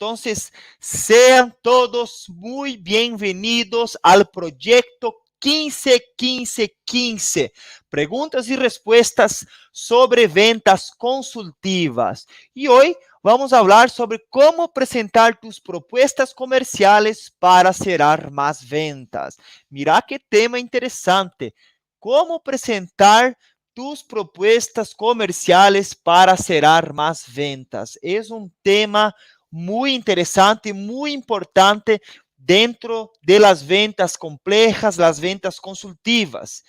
Entonces, sean todos muy bienvenidos al proyecto 15-15-15. Preguntas y respuestas sobre ventas consultivas. Y hoy vamos a hablar sobre cómo presentar tus propuestas comerciales para cerrar más ventas. Mira qué tema interesante. Cómo presentar tus propuestas comerciales para cerrar más ventas. Es un tema muy interesante, muy importante dentro de las ventas complejas, las ventas consultivas.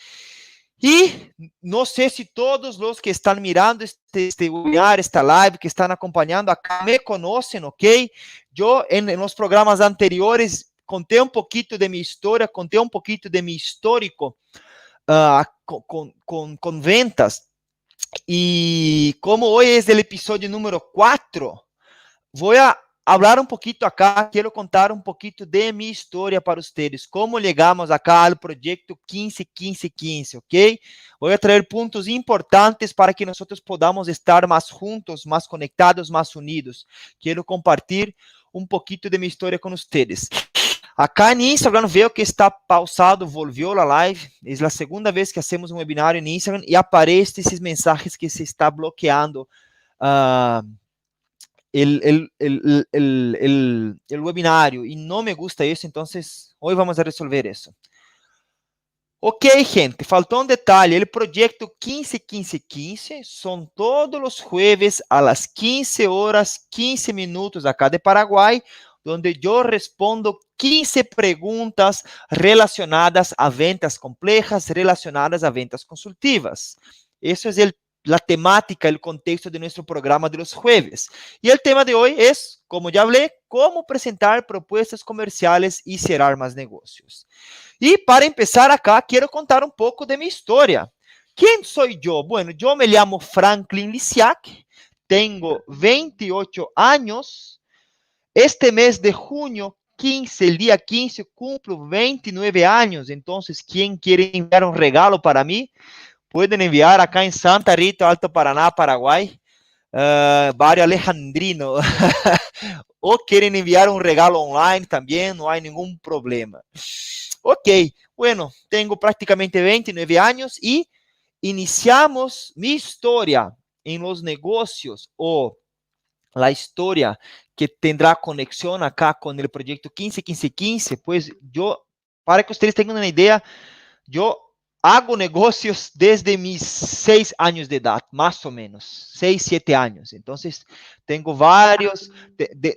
Y no sé si todos los que están mirando este webinar, esta live, que están acompañando acá, me conocen, ¿ok? Yo en los programas anteriores conté un poquito de mi historia, conté un poquito de mi histórico con ventas. Y como hoy es el episodio número 4, voy a hablar un poquito acá, quiero contar un poquito de mi historia para ustedes, cómo llegamos acá al proyecto 15-15-15, ¿ok? Voy a traer puntos importantes para que nosotros podamos estar más juntos, más conectados, más unidos. Quiero compartir un poquito de mi historia con ustedes. Acá en Instagram veo que está pausado, volvió la live. Es la segunda vez que hacemos un webinar en Instagram y aparecen esos mensajes que se está bloqueando el webinario y no me gusta eso, entonces hoy vamos a resolver eso. Ok, gente, faltó un detalle. El proyecto 15-15-15 son todos los jueves a las 15 horas, 15 minutos acá de Paraguay, donde yo respondo 15 preguntas relacionadas a ventas complejas, relacionadas a ventas consultivas. Eso es la temática, el contexto de nuestro programa de los jueves. Y el tema de hoy es, como ya hablé, cómo presentar propuestas comerciales y cerrar más negocios. Y para empezar acá, quiero contar un poco de mi historia. ¿Quién soy yo? Bueno, yo me llamo Franklin Lisiak, tengo 28 años. Este mes de junio 15, el día 15, cumplo 29 años. Entonces, ¿quién quiere enviar un regalo para mí? Pueden enviar acá en Santa Rita, Alto Paraná, Paraguay, barrio Alejandrino. O quieren enviar un regalo online también, no hay ningún problema. Ok, bueno, tengo prácticamente 29 años y iniciamos mi historia en los negocios o la historia que tendrá conexión acá con el proyecto 15-15-15, pues yo, para que ustedes tengan una idea, yo hago negocios desde mis 6 años de edad, más o menos, 6, 7 años. Entonces, tengo varios,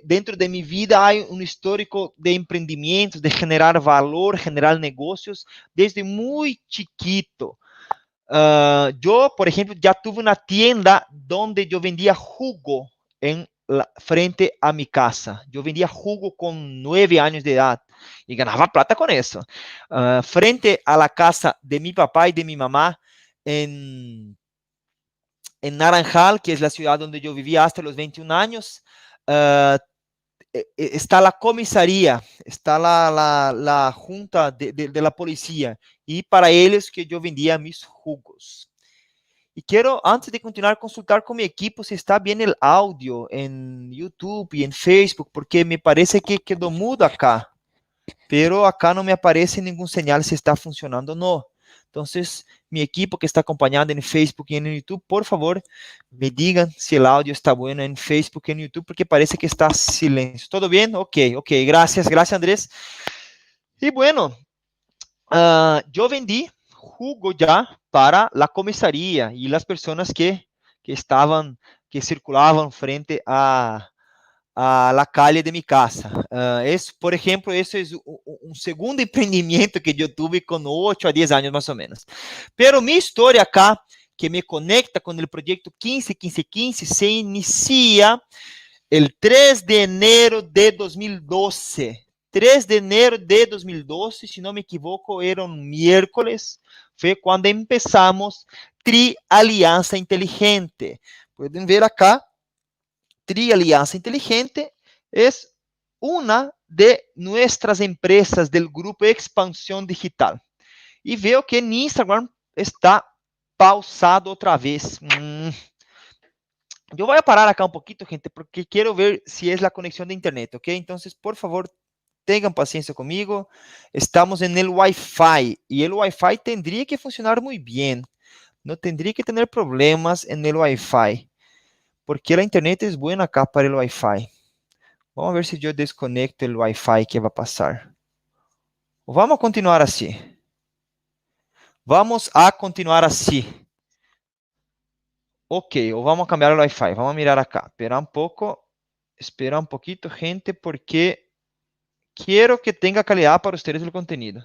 dentro de mi vida hay un histórico de emprendimientos, de generar valor, generar negocios, desde muy chiquito. Yo, por ejemplo, ya tuve una tienda donde yo vendía jugo frente a mi casa. Yo vendía jugo con 9 años de edad y ganaba plata con eso. Frente a la casa de mi papá y de mi mamá en, en Naranjal, que es la ciudad donde yo vivía hasta los 21 años, está la comisaría, está la junta de la policía, y para ellos que yo vendía mis jugos. Y quiero, antes de continuar, consultar con mi equipo si está bien el audio en YouTube y en Facebook, porque me parece que quedó mudo acá, pero acá no me aparece ningún señal si está funcionando o no. Entonces, mi equipo que está acompañando en Facebook y en YouTube, por favor, me digan si el audio está bueno en Facebook y en YouTube, porque parece que está silencio. ¿Todo bien? Ok, gracias, Andrés. Y bueno, yo vendí jugo ya para la comisaría y las personas que circulaban frente a la calle de mi casa. Por ejemplo, eso es un segundo emprendimiento que yo tuve con 8 a 10 años más o menos. Pero mi historia acá, que me conecta con el proyecto 15-15-15, se inicia el 3 de enero de 2012. 3 de enero de 2012, si no me equivoco, era un miércoles, fue cuando empezamos Tri Alianza Inteligente. Pueden ver acá, Tri Alianza Inteligente es una de nuestras empresas del grupo Expansión Digital. Y veo que en Instagram está pausado otra vez. Yo voy a parar acá un poquito, gente, porque quiero ver si es la conexión de internet, ¿ok? Entonces, por favor, tengan paciencia conmigo. Estamos en el Wi-Fi y el Wi-Fi tendría que funcionar muy bien. No tendría que tener problemas en el Wi-Fi, porque la internet es buena acá para el Wi-Fi. Vamos a ver si yo desconecto el Wi-Fi, ¿qué va a pasar? Vamos a continuar así. Vamos a continuar así. Ok, o vamos a cambiar el Wi-Fi. Vamos a mirar acá. Espera un poco. Espera un poquito, gente, porque quiero que tenga calidad para ustedes el contenido.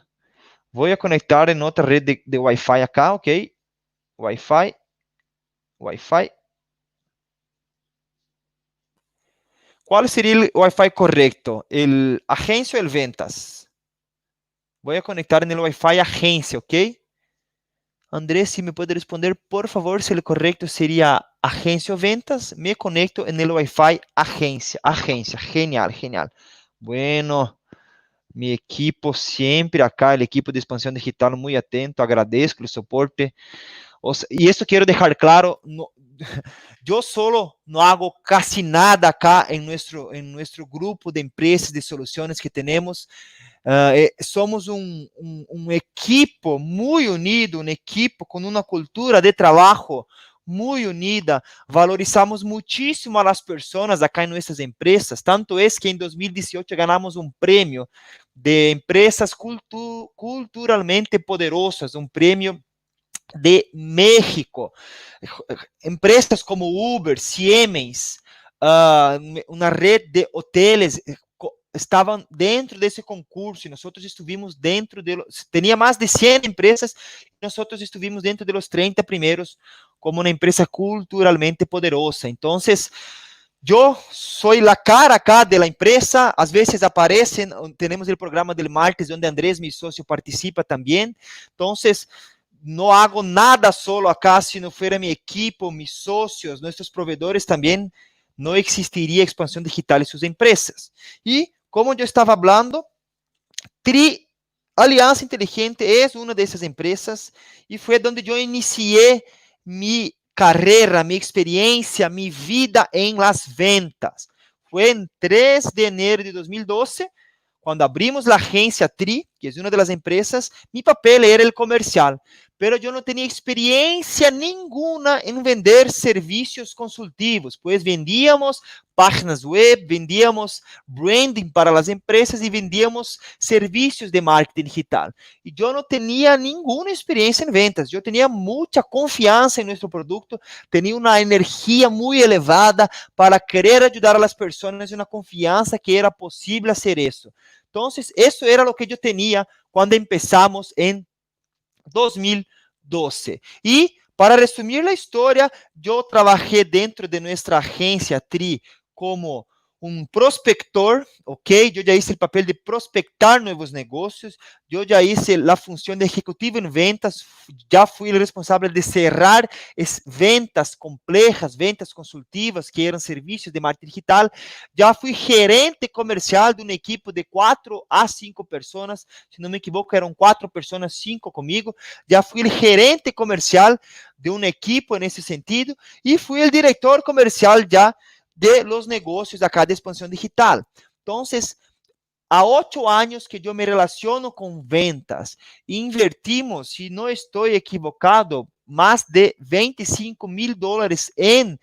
Voy a conectar en otra red de Wi-Fi acá, ok. Wi-Fi. Wi-Fi. ¿Cuál sería el Wi-Fi correcto? ¿El agencia o el ventas? Voy a conectar en el Wi-Fi agencia, ok. Andrés, si me puede responder, por favor, si el correcto sería agencia o ventas, me conecto en el Wi-Fi agencia. Agencia, genial, genial. Bueno, mi equipo siempre acá, el equipo de expansión digital, muy atento, agradezco el soporte. Y esto quiero dejar claro, no, yo solo no hago casi nada acá en nuestro grupo de empresas de soluciones que tenemos. Somos um equipo muito unido, um equipo com uma cultura de trabalho muito unida, valorizamos muchísimo a las personas acá en nuestras empresas, tanto es que en 2018 ganamos un premio de empresas culturalmente poderosas, un premio de México, empresas como Uber, Siemens, una red de hoteles, estavam dentro desse concurso e nós estivemos dentro de, tinha mais de 100 empresas e nós estivemos dentro de los 30 primeiros como uma empresa culturalmente poderosa. Então, eu sou a cara acá de la empresa, às vezes aparecem, temos o programa del martes onde Andrés, meu sócio, participa também. Então, não hago nada solo acá, se não fuera mi equipo, mis socios, nossos provedores também, não existiria expansão digital em suas empresas. E como eu estava falando, Aliança Inteligente é uma dessas empresas e foi onde eu iniciei minha carreira, minha experiência, minha vida em las ventas. Foi em 3 de enero de 2012, quando abrimos a agência TRI, que é uma das empresas, meu papel era o comercial. Pero eu não tinha experiência nenhuma em vender serviços consultivos, pois vendíamos páginas web, vendíamos branding para as empresas e vendíamos serviços de marketing digital. E eu não tinha nenhuma experiência em ventas, eu tinha muita confiança em nosso produto, tinha uma energia muito elevada para querer ajudar as pessoas e uma confiança que era possível fazer isso. Então, isso era o que eu tinha quando começamos em 2012. E, para resumir a história, eu trabalhei dentro de nossa agência TRI como um prospector, ok? Eu já hice o papel de prospectar novos negócios, eu já hice a função de executivo em ventas, já fui o responsável de cerrar ventas complexas, ventas consultivas, que eram serviços de marketing digital, já fui gerente comercial de uma equipe de 4 a 5 pessoas, se não me equivoco, eram 4 pessoas, 5 comigo, já fui o gerente comercial de uma equipe nesse sentido, e fui o diretor comercial já de los negocios acá de expansión digital. Entonces, há 8 anos que eu me relaciono com ventas. Invertimos, se não estou equivocado, mais de $25,000 em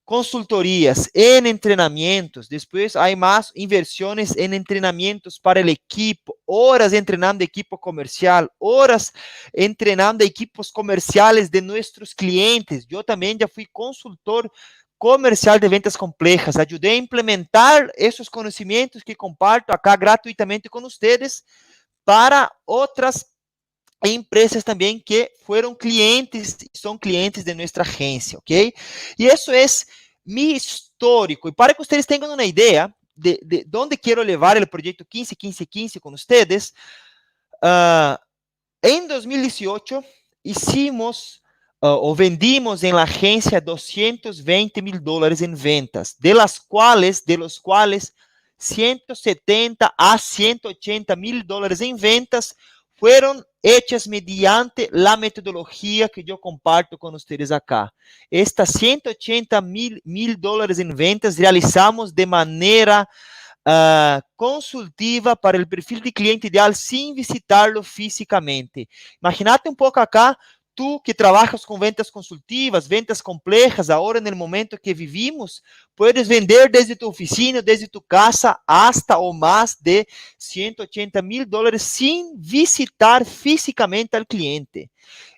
consultorias, em entrenamientos. Depois, há mais inversões em entrenamientos para o equipo, horas entrenando equipo comercial, horas entrenando equipos comerciales de nossos clientes. Eu também já fui consultor comercial de ventas complexas, ajudei a implementar esses conhecimentos que comparto acá gratuitamente com vocês para outras empresas também que foram clientes e são clientes de nossa agência, ok? E isso é meu histórico. E para que vocês tenham uma ideia de onde quero levar o projeto 15-15-15 com vocês, em 2018 hicimos o vendimos en la agencia $220,000 en ventas, de los cuales 170 a $180,000 en ventas fueron hechas mediante la metodología que yo comparto con ustedes acá. Estas 180 mil dólares en ventas realizamos de manera consultiva para el perfil de cliente ideal sin visitarlo físicamente. Imagínate un poco acá, tú que trabajas con ventas consultivas, ventas complejas, ahora en el momento que vivimos, puedes vender desde tu oficina, desde tu casa, hasta o más de 180 mil dólares sin visitar físicamente al cliente.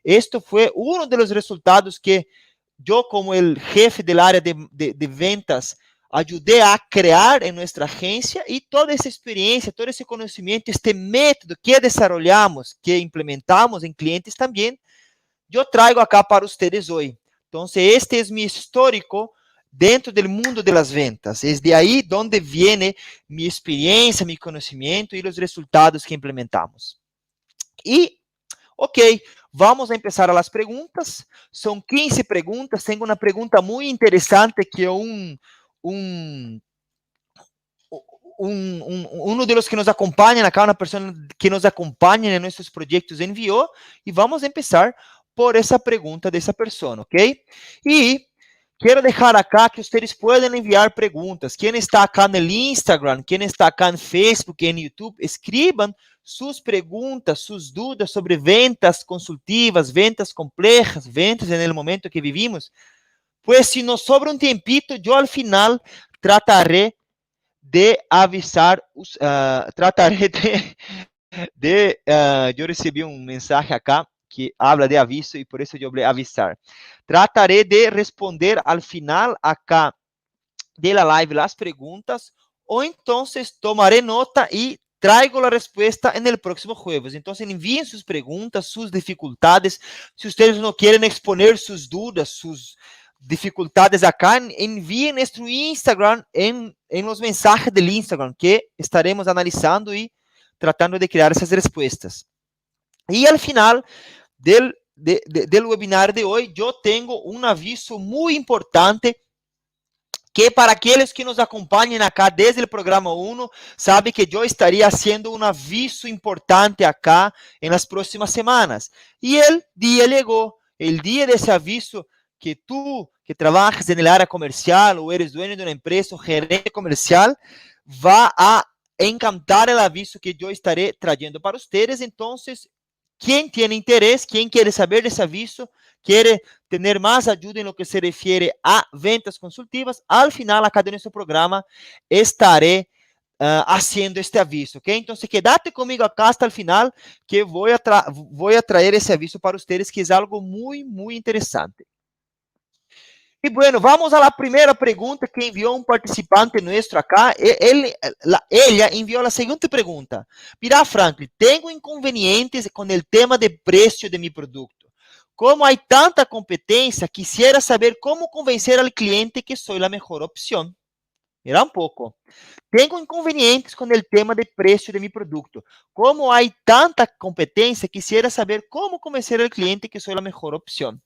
Esto fue uno de los resultados que yo, como el jefe del área de ventas, ayudé a crear en nuestra agencia, y toda esa experiencia, todo ese conocimiento, este método que desarrollamos, que implementamos en clientes también, yo traigo acá para ustedes hoy. Entonces, este es mi histórico dentro del mundo de las ventas. Es de ahí donde viene mi experiencia, mi conocimiento y los resultados que implementamos. Y, ok, vamos a empezar a las preguntas. Son 15 preguntas. Tengo una pregunta muy interesante que uno de los que nos acompañan acá, una persona que nos acompaña en nuestros proyectos envió, y vamos a empezar por esa pregunta de esa persona, ¿ok? Y quiero dejar acá que ustedes pueden enviar preguntas. Quien está acá en el Instagram, quien está acá en Facebook, en YouTube, escriban sus preguntas, sus dudas sobre ventas consultivas, ventas complejas, ventas en el momento que vivimos. Pues si nos sobra un tiempito, yo al final trataré de avisar, trataré yo recebi um mensagem acá que habla de aviso e por isso eu vou avisar. Trataré de responder al final acá de la live las preguntas, ou então tomaré nota e traigo a resposta en el próximo jueves. Então, enviem suas perguntas, suas dificuldades. Se vocês não querem exponer suas dúvidas, suas dificultades acá, enviem nuestro Instagram en los mensajes del Instagram, que estaremos analizando y tratando de crear esas respuestas. Y al final del webinar de hoy, yo tengo un aviso muy importante que para aqueles que nos acompanhem acá desde o programa 1, sabe que eu estaria haciendo um aviso importante acá em las próximas semanas. E el dia chegou, el dia desse aviso, que tú, que trabajas en el área comercial o eres dueño de una empresa o gerente comercial, va a encantar el aviso que yo estaré trayendo para ustedes. Entonces, quien tiene interés, quien quiere saber de ese aviso, quiere tener más ayuda en lo que se refiere a ventas consultivas, al final acá de nuestro programa estaré haciendo este aviso, ¿ok? Entonces, quédate conmigo acá hasta el final, que voy a traer ese aviso para ustedes, que es algo muy, muy interesante. E bueno, vamos a la primera pregunta que envió un participante nuestro acá. Ella envió la siguiente pregunta. Mira, Franklin, tengo inconvenientes con el tema de precio de mi producto. Como hay tanta competencia, quisiera saber cómo convencer al cliente que soy la mejor opción. Mira un poco. Tengo inconvenientes con el tema de precio de mi producto. Como hay tanta competencia, quisiera saber cómo convencer al cliente que soy la mejor opción.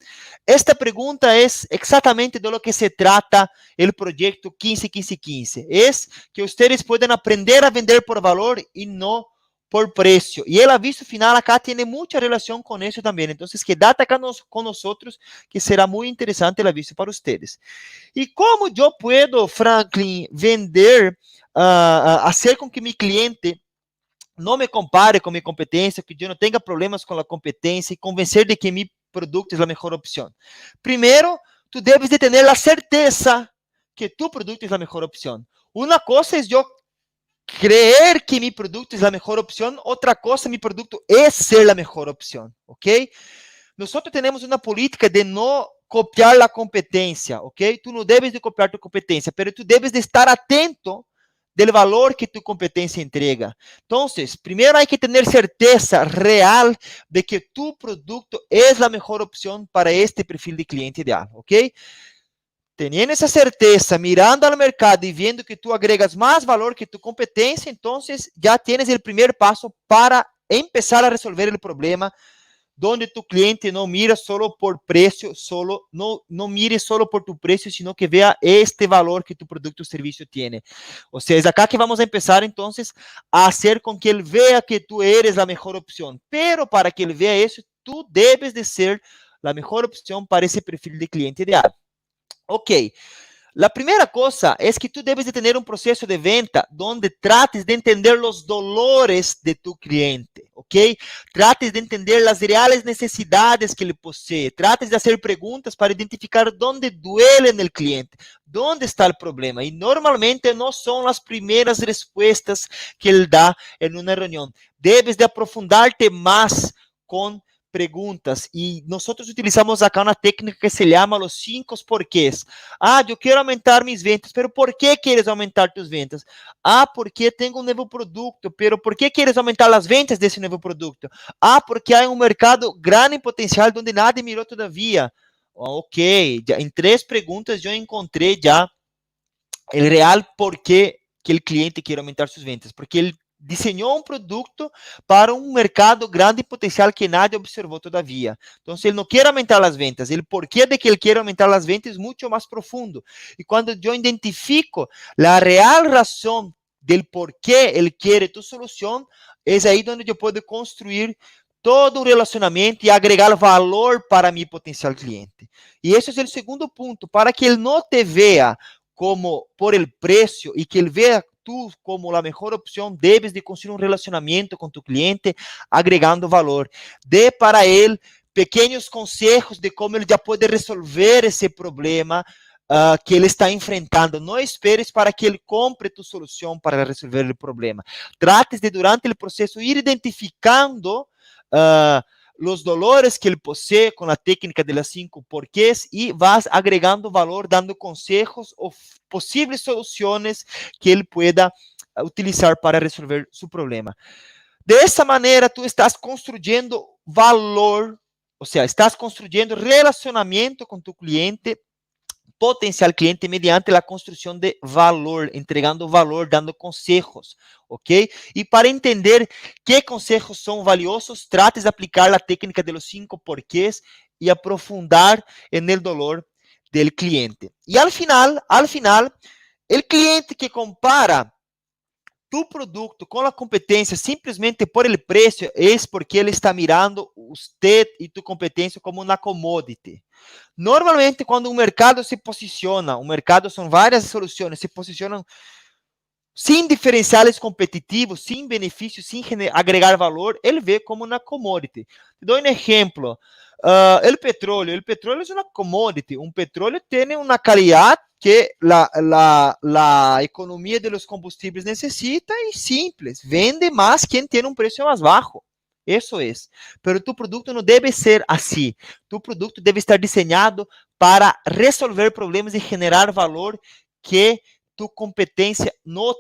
Esta pregunta es exactamente de lo que se trata el proyecto 15-15-15. Es que ustedes pueden aprender a vender por valor y no por precio. Y el aviso final acá tiene mucha relación con eso también. Entonces, quédate acá con nosotros, que será muy interesante el aviso para ustedes. ¿Y cómo yo puedo, Franklin, vender, hacer con que mi cliente no me compare con mi competencia, que yo no tenga problemas con la competencia y convencer de que mi producto es la mejor opción? Primero, tú debes de tener la certeza que tu producto es la mejor opción. Una cosa es yo creer que mi producto es la mejor opción, otra cosa, mi producto es ser la mejor opción, ¿ok? Nosotros tenemos una política de no copiar la competencia, ¿ok? Tú no debes de copiar tu competencia, pero tú debes de estar atento del valor que tu competencia entrega. Entonces, primero hay que tener certeza real de que tu producto es la mejor opción para este perfil de cliente ideal, ¿ok? Teniendo esa certeza, mirando al mercado y viendo que tú agregas más valor que tu competencia, entonces ya tienes el primer paso para empezar a resolver el problema donde tu cliente no mira solo por precio, no mire solo por tu precio, sino que vea este valor que tu producto o servicio tiene. O sea, es acá que vamos a empezar entonces a hacer con que él vea que tú eres la mejor opción. Pero para que él vea eso, tú debes de ser la mejor opción para ese perfil de cliente ideal. Ok. La primera cosa es que tú debes de tener un proceso de venta donde trates de entender los dolores de tu cliente, ¿ok? Trates de entender las reales necesidades que ele posee, trates de hacer preguntas para identificar dónde duele en el cliente, dónde está el problema. Y normalmente no son las primeras respuestas que él da en una reunión. Debes de aprofundarte más con preguntas y nosotros utilizamos acá una técnica que se llama los 5 porquês. Ah, eu quero aumentar minhas ventas, pero ¿por que quieres aumentar tus ventas? Ah, porque tenho um novo produto, pero ¿por que quieres aumentar as ventas desse novo produto? Ah, porque há um mercado grande em potencial onde nadie mirou todavia. Ok, já, em 3 perguntas eu encontrei já o real porquê que o cliente quer aumentar suas ventas, porque ele desenhou um produto para um mercado grande e potencial que nadie observou todavia. Então, ele não quer aumentar as ventas, o porquê de que ele quer aumentar as ventas é muito mais profundo. E quando eu identifico a real razão del porquê ele quer tu solução, é aí onde eu posso construir todo o relacionamento e agregar valor para meu potencial cliente. E esse é o segundo ponto, para que ele não te veja como por el precio y que él vea tú como la mejor opción, debes de construir un relacionamiento con tu cliente agregando valor. Dê para él pequeños consejos de cómo él ya puede resolver ese problema que ele está enfrentando. Não esperes para que ele compre tu solução para resolver o problema. Trates de, durante o processo, ir identificando os dolores que ele possui com a técnica de las 5 porquês e vas agregando valor, dando consejos ou possíveis soluções que ele pueda utilizar para resolver seu problema. Dessa maneira, tu estás construindo valor, ou seja, estás construindo relacionamento com tu cliente, potencial cliente, mediante a construção de valor, entregando valor, dando consejos, ok? E para entender que consejos são valiosos, trates de aplicar a técnica de los 5 porquês e aprofundar en el dolor del cliente. E al final, el cliente que compara tu produto com a competência simplesmente por el preço é porque ele está mirando usted e tu competência como uma commodity. Normalmente, quando um mercado se posiciona, um mercado são várias soluções, se posicionam sem diferenciais competitivos, sem benefícios, sem agregar valor, ele vê como uma commodity. Te dou um exemplo. O petróleo é uma commodity. Um petróleo tem uma qualidade que a economia de los combustíveis necessita e simples. Vende mais quem tem um preço mais baixo. Isso é. Pero tu produto não deve ser assim. Tu produto deve estar desenhado para resolver problemas e generar valor que tu competência não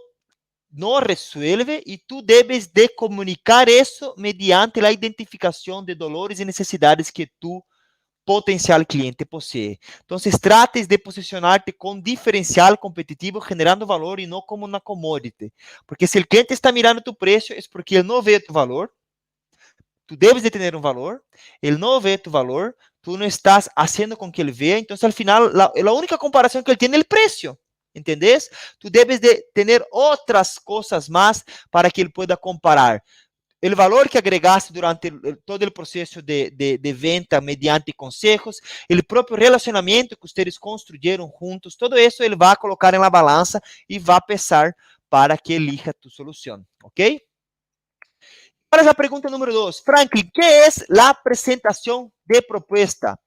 resuelve e tu debes de comunicar isso mediante a identificação de dolores e necessidades que tu potencial cliente possui. Então, trates de posicionar-te com diferencial competitivo, generando valor e não como uma commodity. Porque se o cliente está mirando tu preço, é porque ele não vê tu valor. Tu debes de ter um valor, ele não vê tu valor, tu não estás fazendo com que ele veja, então, al final, a única comparação que ele tem é o preço, ¿entendés? Tu debes de ter outras coisas mais para que ele pueda comparar. O valor que agregaste durante todo o processo de venta mediante consejos, o próprio relacionamento que vocês construíram juntos, todo isso ele vai colocar na balança e vai pesar para que elija tu solução, ok? Agora a pergunta número 2. Franklin, ¿qué es la presentación de propuesta?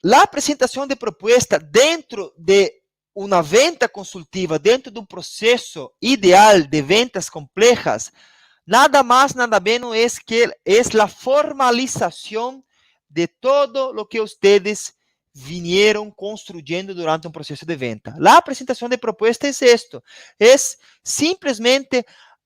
La presentación de propuesta dentro de una venta consultiva, dentro de un proceso ideal de ventas complejas, nada más, nada menos es que es la formalización de todo lo que ustedes vinieron construyendo durante un proceso de venta. La presentación de propuesta es esto, es simplesmente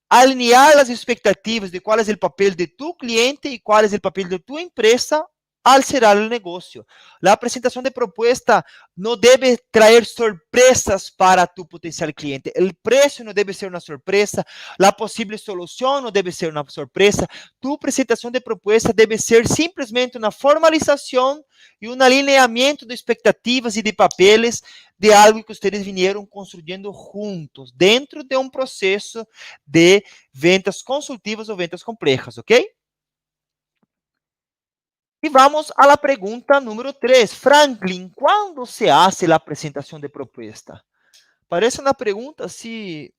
alinear as expectativas de qual é o papel de tu cliente e qual é o papel de tua empresa al cerrar el negocio. La presentación de propuesta no debe traer sorpresas para tu potencial cliente. El precio no debe ser una sorpresa. La posible solución no debe ser una sorpresa. Tu presentación de propuesta debe ser simplesmente una formalización y un alineamiento de expectativas y de papeles de algo que ustedes vinieron construyendo juntos dentro de un proceso de ventas consultivas o ventas complejas, ¿ok? E vamos à la pergunta número 3. Franklin, quando se hace a apresentação de proposta? Parece uma pergunta assim,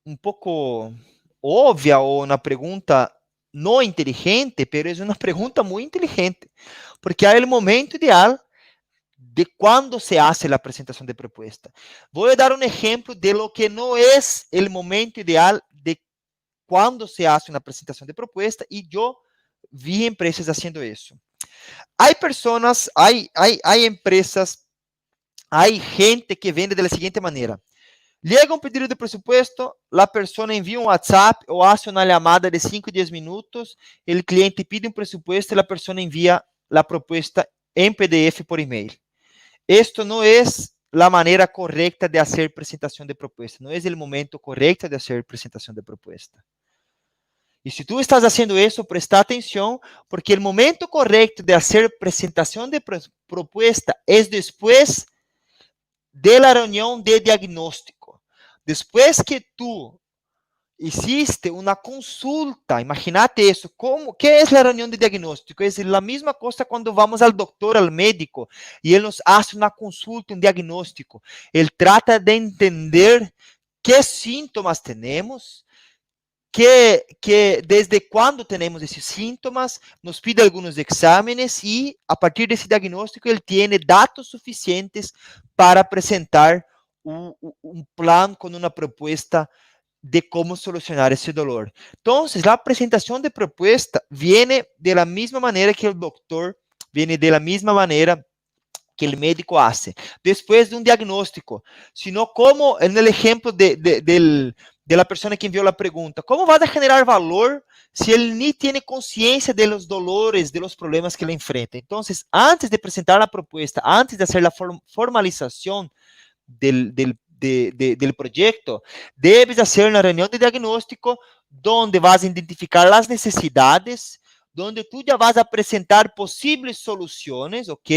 um pouco óbvia ou uma pergunta não inteligente, mas é uma pergunta muito inteligente, porque é o momento ideal de quando se hace a apresentação de proposta. Vou dar um exemplo de lo que não é o momento ideal de quando se hace uma apresentação de proposta e eu vi empresas fazendo isso. Há pessoas, há empresas, há gente que vende da seguinte maneira. Llega um pedido de presupuesto, a pessoa envia um WhatsApp ou hace uma chamada de 5 a 10 minutos, o cliente pide um presupuesto e a pessoa envia a proposta em PDF por e-mail. Esto não é a maneira correta de fazer apresentação de proposta, não é o momento correto de fazer apresentação de proposta. E se tu estás fazendo isso, presta atenção, porque o momento correto de fazer apresentação de proposta é depois da reunião de diagnóstico. Depois que tu hiciste uma consulta, imagínate isso, que é a reunião de diagnóstico? É a mesma coisa quando vamos ao doutor, ao médico, e ele nos faz uma consulta, um diagnóstico. Ele trata de entender que sintomas temos, que desde quando temos esses sintomas, nos pide alguns exames e, a partir desse diagnóstico, ele tem dados suficientes para apresentar um plano com uma proposta de como solucionar esse dolor. Então, a apresentação de proposta vem da mesma maneira que o doutor, vem da mesma maneira que o médico hace, depois de um diagnóstico, sino como no exemplo de la persona que enviou a pergunta, como vai a generar valor se ele nem tem consciência de los dolores, de los problemas que ele enfrenta? Então, antes de apresentar a proposta, antes de fazer a formalização del proyecto, debes hacer una reunión de diagnóstico donde vas a identificar las necesidades, donde tú ya vas a presentar posibles soluciones, ¿ok?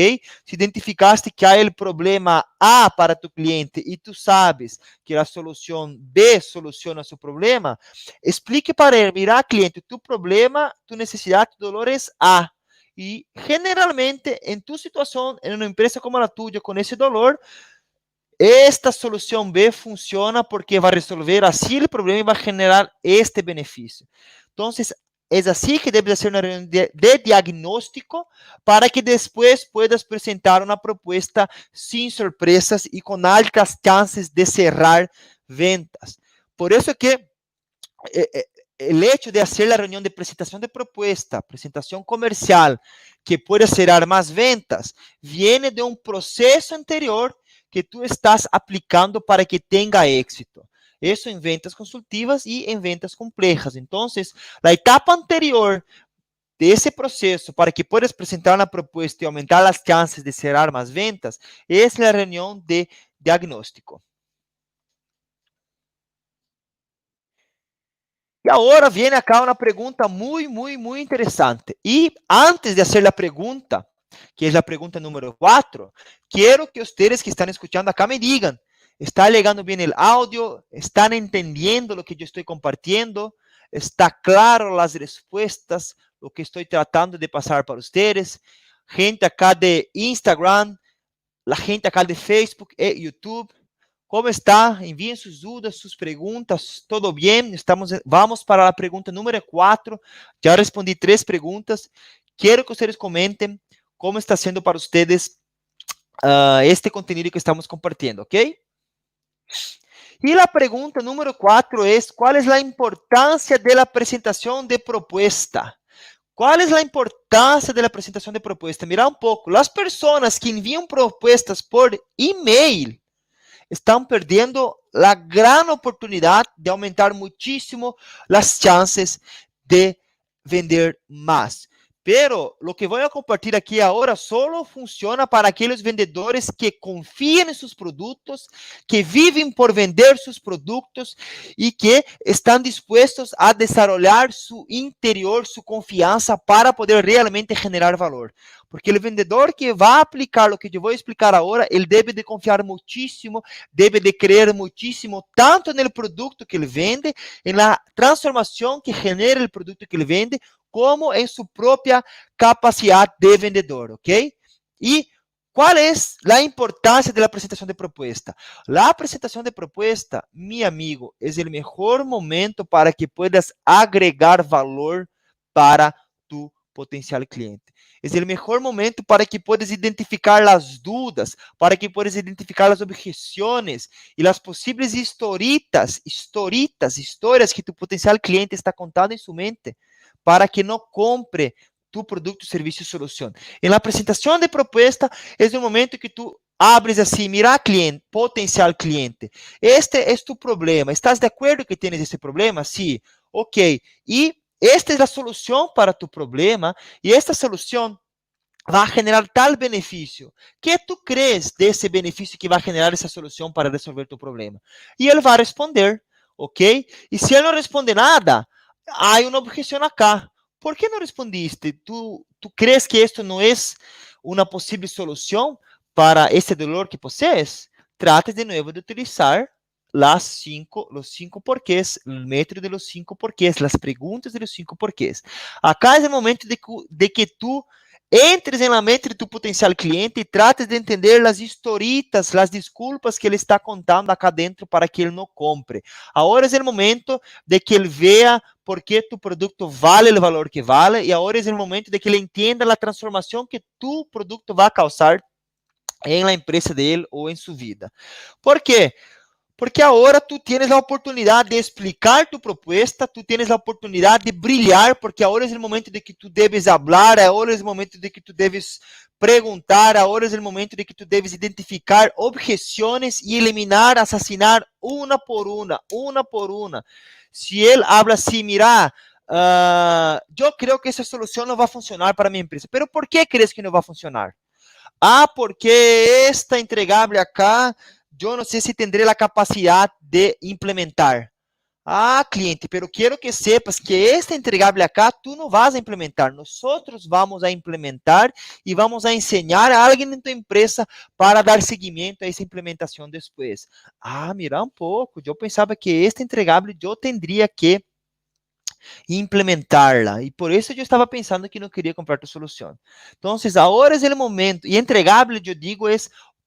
Si identificaste que hay el problema A para tu cliente y tú sabes que la solución B soluciona su problema, explique para él, mira, cliente, tu problema, tu necesidad, tu dolor es A. Y generalmente, en tu situación, en una empresa como la tuya, con ese dolor, esta solução B funciona porque vai resolver assim o problema e vai generar este benefício. Então, é assim que deve ser uma reunião de diagnóstico para que depois puedas apresentar uma proposta sem surpresas e com altas chances de cerrar ventas. Por isso que o hecho de fazer a reunião de apresentação de proposta, apresentação comercial, que pode gerar mais ventas, vem de um processo anterior que tu estás aplicando para que tenga éxito. Isso em ventas consultivas e em ventas complejas. Então, a etapa anterior desse processo para que puedas apresentar uma proposta e aumentar as chances de cerrar mais ventas, é a reunião de diagnóstico. E agora vem acá uma pergunta muito interessante. E antes de fazer a pergunta, que é a pergunta número 4, quero que vocês que estão escutando acá me digam, ¿está llegando bien el audio? ¿Están entendiendo lo que yo estoy compartiendo? ¿Está claro las respuestas, lo que estoy tratando de pasar para ustedes? Gente acá de Instagram, la gente acá de Facebook y YouTube, ¿cómo está? Envíen sus dudas, sus preguntas, ¿todo bien? Vamos para la pregunta número 4. Ya respondí 3 preguntas. Quiero que ustedes comenten cómo está siendo para ustedes este contenido que estamos compartiendo, ¿ok? E a pergunta número 4 é: qual é a importância da apresentação de proposta? Qual é a importância da apresentação de proposta? Mira um pouco, as pessoas que enviam propostas por e-mail estão perdendo a grande oportunidade de aumentar muitíssimo as chances de vender mais. Pero lo que voy a compartir aquí ahora solo funciona para aquellos vendedores que confían en sus productos, que viven por vender sus productos y que están dispuestos a desarrollar su interior, su confianza para poder realmente generar valor. Porque el vendedor que va a aplicar lo que yo voy a explicar ahora, él debe de confiar muchísimo, debe de creer muchísimo, tanto en el producto que él vende, en la transformación que genera el producto que él vende, como em sua própria capacidade de vendedor, ok? E qual é a importância da apresentação de proposta? A apresentação de proposta, meu amigo, é o melhor momento para que puedas agregar valor para tu potencial cliente. É o melhor momento para que puedas identificar as dúvidas, para que puedas identificar as objeções e as possíveis histórias que tu potencial cliente está contando em sua mente, para que não compre tu produto, serviço ou solução. Em la apresentação de proposta, é o momento que tu abres assim, mira cliente, potencial cliente. Este é tu problema. ¿Estás de acordo que tienes esse problema? Sim. Ok. E esta é a solução para tu problema, e esta solução vai generar tal benefício. Que tu crees desse benefício que vai generar essa solução para resolver tu problema? E ele vai responder, ok? E se ele não responder nada, há uma objeção acá. ¿Por que não respondiste? ¿Tu crees que esto não é uma possível solução para esse dolor que possees? Trate de novo de utilizar os cinco porquês, o método de los 5 porquês, as perguntas de los 5 porquês. Acá é o momento de que tu entres em la mente de tu potencial cliente e trates de entender as historitas, as desculpas que ele está contando acá dentro para que ele não compre. Agora é o momento de que ele veja por que tu produto vale o valor que vale, e agora é o momento de que ele entenda a transformação que tu produto vai causar em la empresa dele ou em sua vida. Por quê? Porque agora tu tienes a oportunidade de explicar tu proposta, tu tienes a oportunidade de brilhar, porque agora é o momento de que tu deves falar, agora é o momento de que tu deves perguntar, agora é o momento de que tu deves identificar objeções e eliminar, assassinar uma por uma. Se ele habla assim, mira, eu creio que essa solução não vai funcionar para minha empresa. Pero por que crees que não vai funcionar? Porque esta entregável acá, eu não sei se tendré a capacidade de implementar. Cliente, pero quero que sepas que esta entregável acá tu não vas a implementar. Nós vamos a implementar e vamos a ensinar a alguém em tua empresa para dar seguimento a essa implementação depois. Mira um pouco, eu pensava que esta entregável eu tendria que implementarla. E por isso eu estava pensando que não queria comprar tu solução. Então, agora é o momento. E entregável, eu digo, é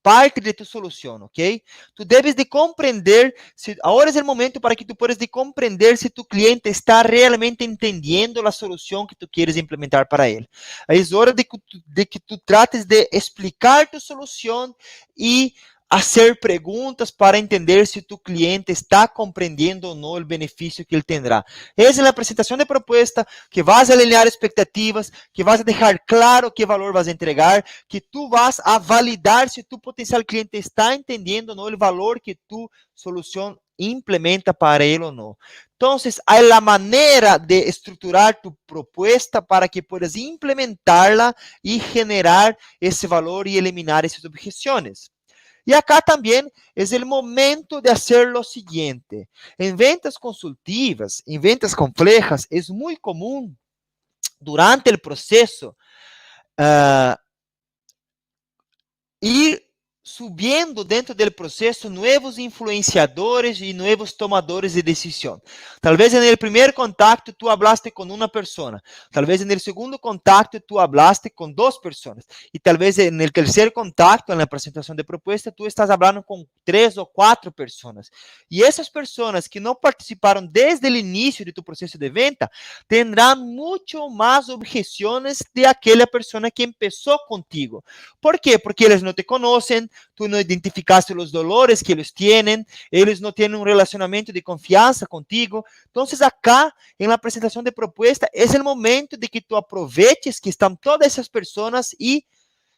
parte de tu solução, ok? Tu deves de compreender, agora é o momento para que tu puedas de compreender se tu cliente está realmente entendendo a solução que tu queres implementar para ele. É hora de que tu trates de explicar tu solução e fazer perguntas para entender se tu cliente está compreendendo ou não o benefício que ele terá. Essa é a apresentação de proposta, que vas a alinhar expectativas, que vas a deixar claro que valor vas a entregar, que tu vas a validar se tu potencial cliente está entendendo ou não o valor que tu solução implementa para ele ou não. Então, há a maneira de estruturar tu proposta para que puedas implementar-la e generar esse valor e eliminar essas objeções. E acá também é o momento de fazer o seguinte: em ventas consultivas, em ventas complejas, é muito comum durante o processo ir subindo dentro do processo novos influenciadores e novos tomadores de decisão. Talvez no primeiro contato tu hablaste com uma pessoa, talvez no segundo contato tu hablaste com 2 pessoas, e talvez no terceiro contato, na apresentação de proposta, tu estás falando com 3 ou 4 pessoas. E essas pessoas que não participaram desde o início de tu processo de venda, terão muito mais objeções de aquela pessoa que começou contigo. Por quê? Porque eles não te conhecem, tu não identificaste os dolores que eles têm, eles não têm um relacionamento de confiança contigo. Então, acá, na apresentação de proposta, é o momento de que tu aproveches que estão todas essas pessoas e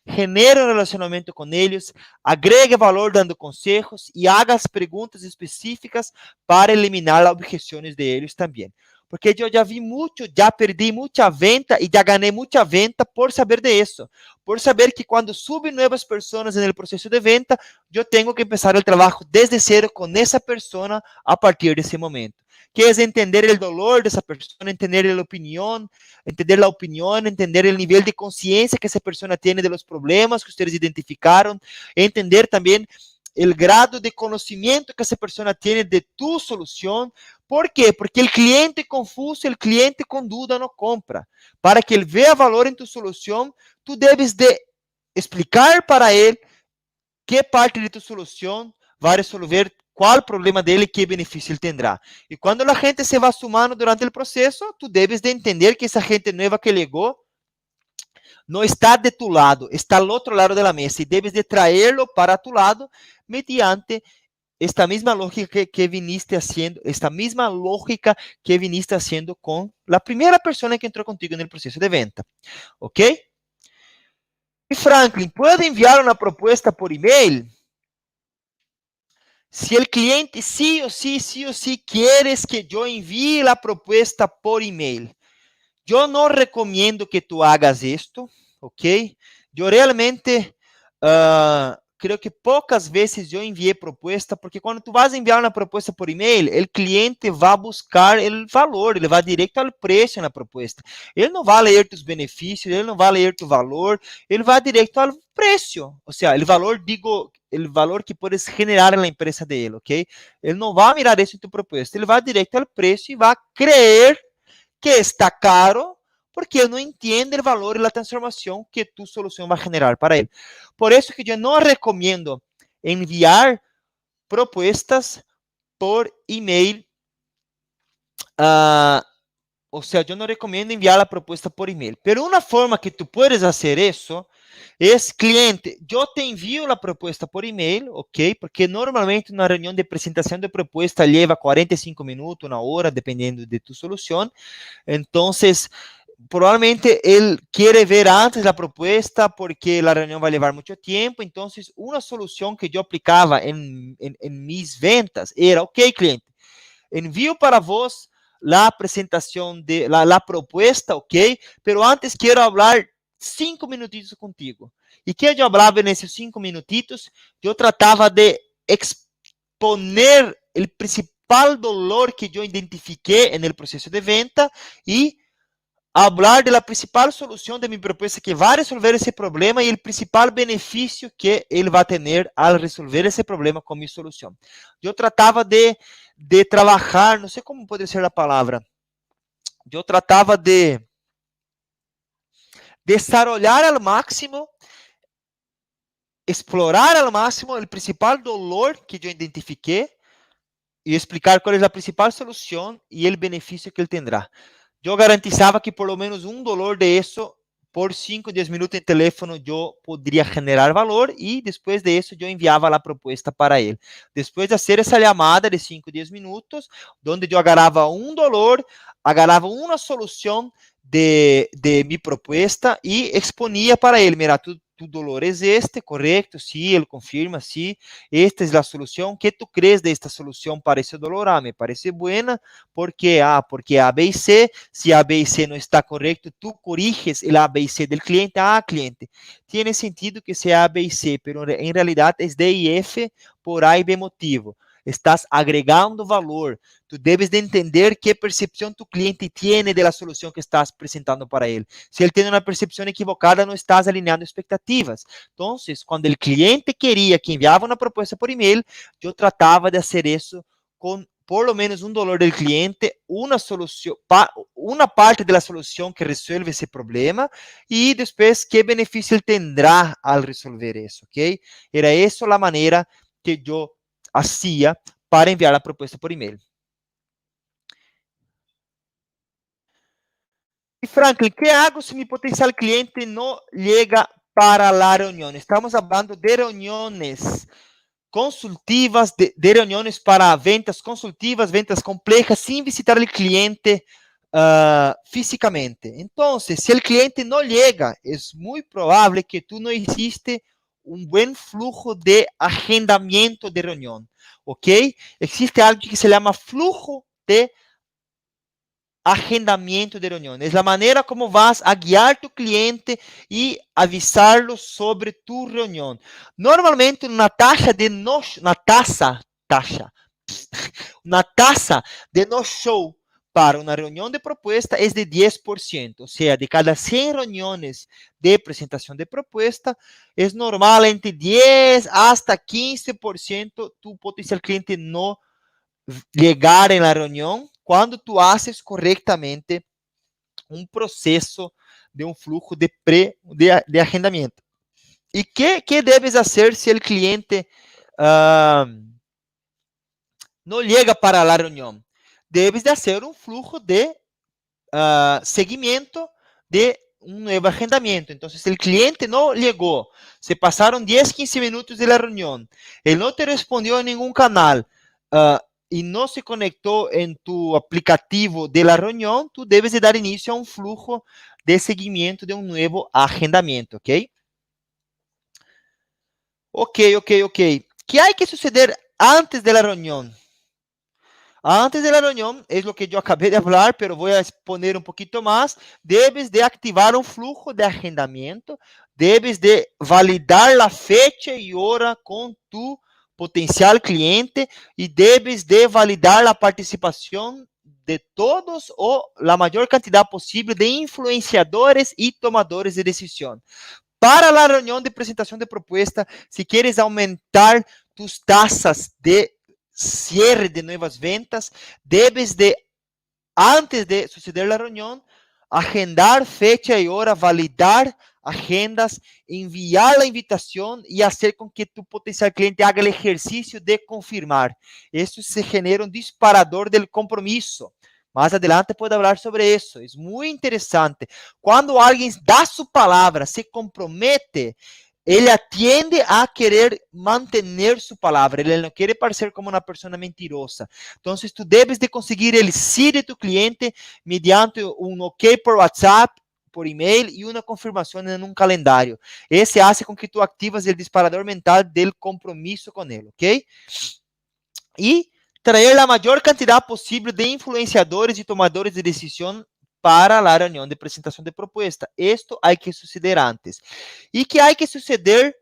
genere um relacionamento com eles, agregue valor dando conselhos e haga as perguntas específicas para eliminar as objeções de eles também. porque eu já vi muito, já perdi muita venta e já ganhei muita venta por saber de isso, por saber que quando subem novas pessoas no processo de venta, eu tenho que começar o trabalho desde zero com essa pessoa a partir desse momento. Que é entender o dolor dessa pessoa, entender a opinião, entender o nível de consciência que essa pessoa tem dos problemas que vocês identificaram, entender também o grado de conhecimento que essa pessoa tem de tu solução. ¿Por quê? Porque o cliente confuso, o cliente com dúvida não compra. Para que ele veja valor em tu solução, tu debes de explicar para ele que parte de tu solução vai resolver qual problema dele e que benefício ele terá. E quando a gente se vai sumando durante o processo, tu debes de entender que essa gente nova que chegou não está de tu lado, está ao outro lado da mesa e debes de traê-lo para tu lado mediante esta misma lógica que viniste haciendo, esta misma lógica que viniste haciendo con la primera persona que entró contigo en el proceso de venta. ¿Ok? Y Franklin, ¿puedo enviar una propuesta por email? Si el cliente sí o sí quieres que yo envíe la propuesta por email, yo no recomiendo que tú hagas esto, ¿ok? Yo realmente creo que poucas vezes eu enviei proposta, porque quando tu vas enviar uma proposta por e-mail, o cliente vai buscar o valor, ele vai direto ao preço na proposta. Ele não vai ler tus benefícios, ele não vai ler tu valor, ele vai direto ao preço. Ou seja, o valor, digo, o valor que podes generar na empresa dele, ok? Ele não vai mirar isso em tu proposta, ele vai direto ao preço e vai crer que está caro, porque ele não entende o valor e a transformação que tu solução vai generar para ele. Por isso que eu não recomendo enviar propostas por e-mail. Ou seja, eu não recomendo enviar a proposta por e-mail. Pero uma forma que tu puedes fazer isso é, cliente, eu te envio a proposta por e-mail, ok? Porque normalmente uma reunião de apresentação de proposta leva 45 minutos, uma hora, dependendo de tu solução. Então, probablemente ele quer ver antes a proposta porque a reunião vai levar muito tempo. Então, uma solução que eu aplicava em mis ventas era, ok, cliente, envio para vos a apresentação de la propuesta, ok? Pero antes quero falar 5 minutitos contigo. E que eu falava nesses 5 minutitos? Eu tratava de exponer o principal dolor que eu identifiquei no processo de venta e hablar de la principal solução de minha proposta que vai resolver esse problema e o principal benefício que ele vai ter ao resolver esse problema com minha solução. Eu tratava de trabalhar, não sei como pode ser a palavra, eu tratava de desarrollar ao máximo, explorar ao máximo o principal dolor que eu identifiquei e explicar qual é a principal solução e o benefício que ele terá. Eu garantizava que por lo menos um dolor de isso, por 5, 10 minutos em telefone, eu poderia generar valor e depois de isso eu enviava a proposta para ele. Depois de fazer essa chamada de 5, 10 minutos, onde eu agarrava um dolor, agarrava uma solução de minha proposta e exponia para ele, mira, tu dolor é este, correto? Sí, ele confirma, sí, esta é a solução. ¿Qué tu crees de esta solução para esse dolor? Me parece buena, porque A, B e C, se A, B e C não está correto, tu corriges o A, B e C del cliente. Cliente, tiene sentido que sea A, B e C, pero en realidad es D y F por A y B motivo. Estás agregando valor. Tu debes de entender que percepção tu cliente tiene de la solução que estás apresentando para ele. Se ele tem uma percepção equivocada, não estás alinhando expectativas. Então, quando o cliente queria que enviava uma proposta por e-mail, eu tratava de fazer isso com por lo menos um dolor do cliente, uma solução, uma parte da solução que resolve esse problema e depois que benefício ele terá ao resolver isso, ok? Era essa a maneira que eu hacía para enviar a propuesta por e-mail. Y Franklin, ¿qué hago si mi potencial cliente no llega para la reunión? Estamos hablando de reuniones consultivas, de reuniones para ventas consultivas, ventas complejas, sin visitar al cliente físicamente. Entonces, si el cliente no llega, es muy probable que tú no hiciste un buen flujo de agendamiento de reunión, ¿ok? Existe algo que se llama flujo de agendamento de reunião. É a maneira como vas a guiar tu cliente e avisá-lo sobre tu reunião. Normalmente, na taxa de na taxa de no-show para uma reunião de propuesta é de 10%, ou seja, de cada 100 reuniões de apresentação de propuesta, é normal entre 10 hasta 15% tu potencial cliente não llegar em la reunião quando tu haces corretamente um processo de um fluxo de agendamento. E que debes fazer se o cliente não chega para a reunião? Debes de fazer um fluxo de seguimento de um novo agendamento. Então, se o cliente não chegou, se passaram 10, 15 minutos de la reunião, ele não te respondeu em nenhum canal, e não se conectou em tu aplicativo de la reunião, tu debes de dar início a um fluxo de seguimento de um novo agendamento, ok? Ok. Que há que suceder antes da reunião? Antes de la reunión, es lo que yo acabé de hablar, pero voy a exponer un poquito más. Debes de activar un flujo de agendamiento, debes de validar la fecha y hora con tu potencial cliente y debes de validar la participación de todos o la mayor cantidad posible de influenciadores y tomadores de decisión. Para la reunión de presentación de propuesta, si quieres aumentar tus tasas de cierre de nuevas ventas, debes de, antes de suceder la reunión, agendar fecha y hora, validar agendas, enviar la invitación y hacer con que tu potencial cliente haga el ejercicio de confirmar. Eso se genera un disparador del compromiso. Más adelante puedo hablar sobre eso. Es muy interesante. Cuando alguien da su palabra, se compromete, ele atiende a querer manter sua palavra, ele não quer parecer como uma pessoa mentirosa. Então, tu debes de conseguir el sí de tu cliente mediante um ok por WhatsApp, por e-mail e uma confirmação em um calendário. Esse hace com que tu activas o disparador mental del compromisso com ele, ok? E trazer a maior quantidade possível de influenciadores e tomadores de decisão para a reunião de apresentação de proposta. Isto há que suceder antes. E que há que suceder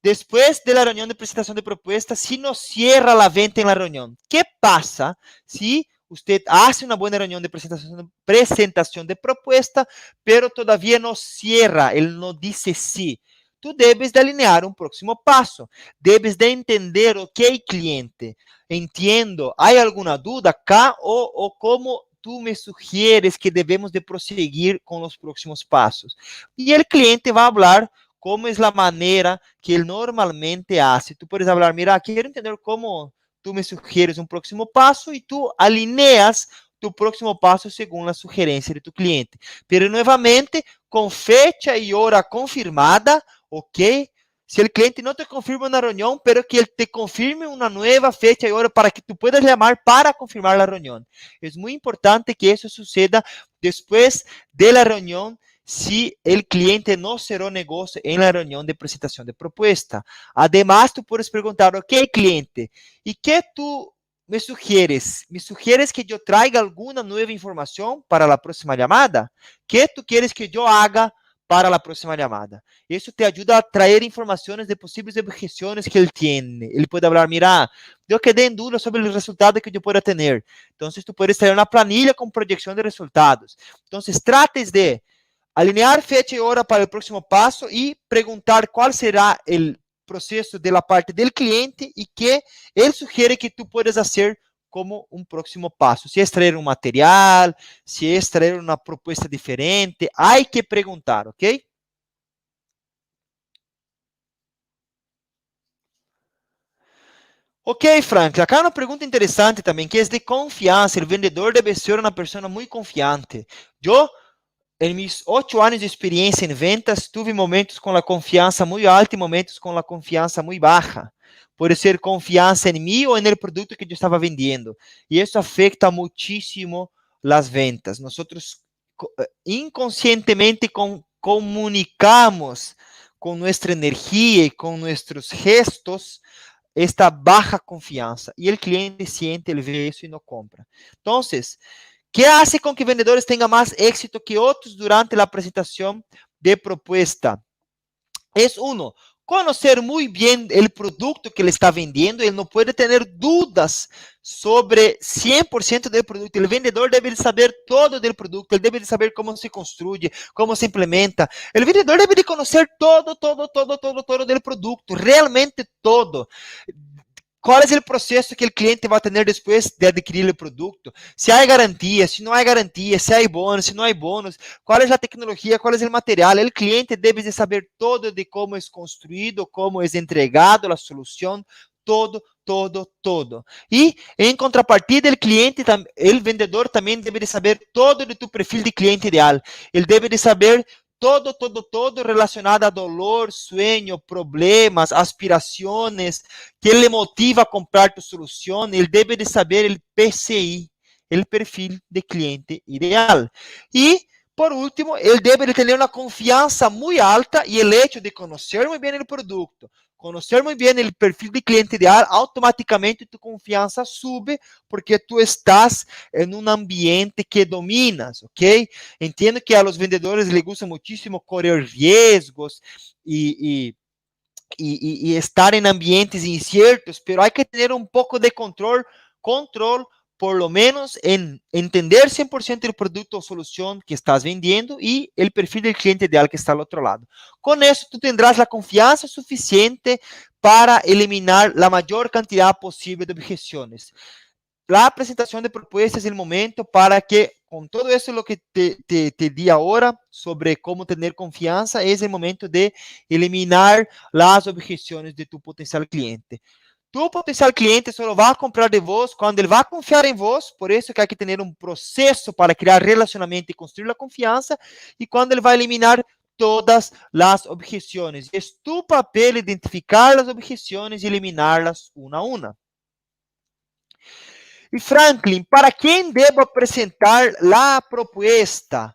depois da reunião de apresentação de proposta se não cierra a venta na reunião? Que passa se você hace uma boa reunião de apresentação de proposta, pero todavía não cierra, ele não disse sí? Tu debes de alinear um próximo passo. Debes de entender, ok, cliente, entiendo, há alguma dúvida acá ou como tu me sugieres que devemos de prosseguir com os próximos passos? E o cliente vai falar como é a maneira que ele normalmente hace. Tu puedes falar, mira, quero entender como tu me sugieres um próximo passo e tu alineas tu próximo passo segundo a sugerência de tu cliente. Pero, novamente, com fecha e hora confirmada, ok? Se o cliente não te confirma na reunião, pero que ele te confirme uma nova fecha e hora para que tu puedas chamar para confirmar a reunião. É muito importante que isso suceda depois da reunião, se o cliente não cerrou negócio em la reunião de apresentação de proposta. Además, tu puedes perguntar, ok, cliente, e que tu me sugieres? ¿Me sugieres que eu traiga alguma nova informação para a próxima chamada? ¿Qué tu quieres que eu haga para a próxima chamada? Isso te ajuda a trazer informações de possíveis objeções que ele tem. Ele pode falar, mira, eu quedei em dúvida sobre o resultado que eu possa ter. Então, tu puedes trazer uma planilha com projeção de resultados. Então, trates de alinear fecha e hora para o próximo passo e perguntar qual será o processo da parte do cliente e que ele sugere que tu puedas fazer como um próximo passo. Se é extrair um material, se é extrair uma proposta diferente, há que perguntar, ok? Ok, Frank, acá uma pergunta interessante também, que é de confiança. O vendedor deve ser uma pessoa muito confiante. Eu, em meus 8 anos de experiência em ventas, tive momentos com a confiança muito alta e momentos com a confiança muito baixa. Pode ser confiança em mim ou no produto que eu estava vendendo. E isso afeta muitíssimo as ventas. Nós inconscientemente comunicamos com nossa energia e com nossos gestos esta baixa confiança. E o cliente siente, ele vê isso e não compra. Então, ¿Qué hace con que vendedores tengan más éxito que otros durante la presentación de propuesta? Es uno, conocer muy bien el producto que le está vendiendo. Él no puede tener dudas sobre 100% del producto. El vendedor debe saber todo del producto. Él debe saber cómo se construye, cómo se implementa. El vendedor debe de conocer todo del producto, realmente todo. ¿Cuál es el proceso que el cliente va a tener después de adquirir el producto? Si hay garantía, si no hay garantía, si hay bonos, si no hay bonos, cuál es la tecnología, cuál es el material. El cliente debe de saber todo de cómo es construido, cómo es entregado la solución, todo. Y en contrapartida, el cliente, el vendedor también debe de saber todo de tu perfil de cliente ideal. Él debe de saber todo relacionado a dolor, sueño, problemas, aspiraciones, que le motiva a comprar tu solución. Ele deve de saber el PCI, el perfil de cliente ideal. E, por último, ele deve de ter uma confiança muito alta e o hecho de conhecer muito bem o produto, conhecer muito bem o perfil de cliente ideal, automaticamente tu confiança sube porque tu estás em um ambiente que dominas, ok? Entendo que a los vendedores les gusta muchísimo correr riesgos e estar em ambientes inciertos, pero hay que tener un poco de control por lo menos en entender 100% el producto o solución que estás vendiendo y el perfil del cliente ideal que está al otro lado. Con eso tú tendrás la confianza suficiente para eliminar la mayor cantidad posible de objeciones. La presentación de propuestas es el momento para que, con todo eso lo que te di ahora sobre cómo tener confianza, es el momento de eliminar las objeciones de tu potencial cliente. Tu potencial cliente solo vai comprar de vos quando ele vai confiar em vos, por isso que há que ter um processo para criar relacionamento e construir a confiança, e quando ele vai eliminar todas as objeções. É tu papel identificar as objeções e eliminá-las uma a uma. E Franklin, para quem devo apresentar a proposta?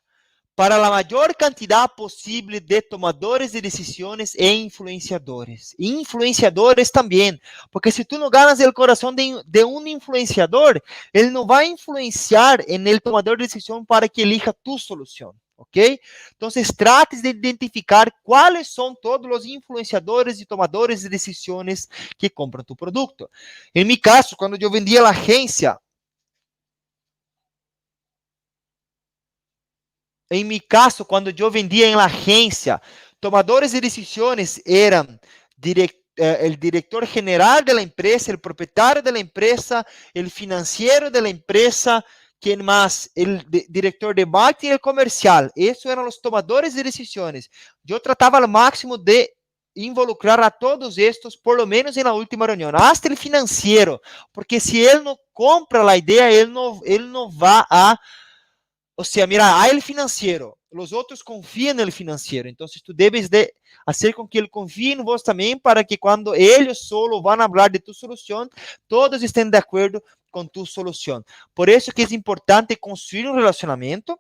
Para a maior quantidade possível de tomadores de decisões e influenciadores. Influenciadores também, porque se tu não ganas o coração de um influenciador, ele não vai influenciar en el tomador de decisão para que elija tu solução. ¿Ok? Entonces, trates de identificar cuáles son todos los influenciadores y tomadores de decisiones que compran tu producto. En mi caso, cuando yo vendía la agencia, em meu caso, quando eu vendia em la agência, tomadores de decisões eram el director general de la empresa, el propietario de la empresa, el financiero de la empresa, quem mais? El director de marketing e el comercial. Esses eram os tomadores de decisões. Eu tratava ao máximo de involucrar a todos estes, por lo menos na última reunião, hasta el financiero, porque se ele não compra a ideia, ele não vai a. O sea, mira, hay el financiero, los otros confían en el financiero, entonces tú debes de hacer con que él confíe en vos también para que cuando ellos solo van a hablar de tu solución, todos estén de acuerdo con tu solución. Por eso que es importante construir un relacionamiento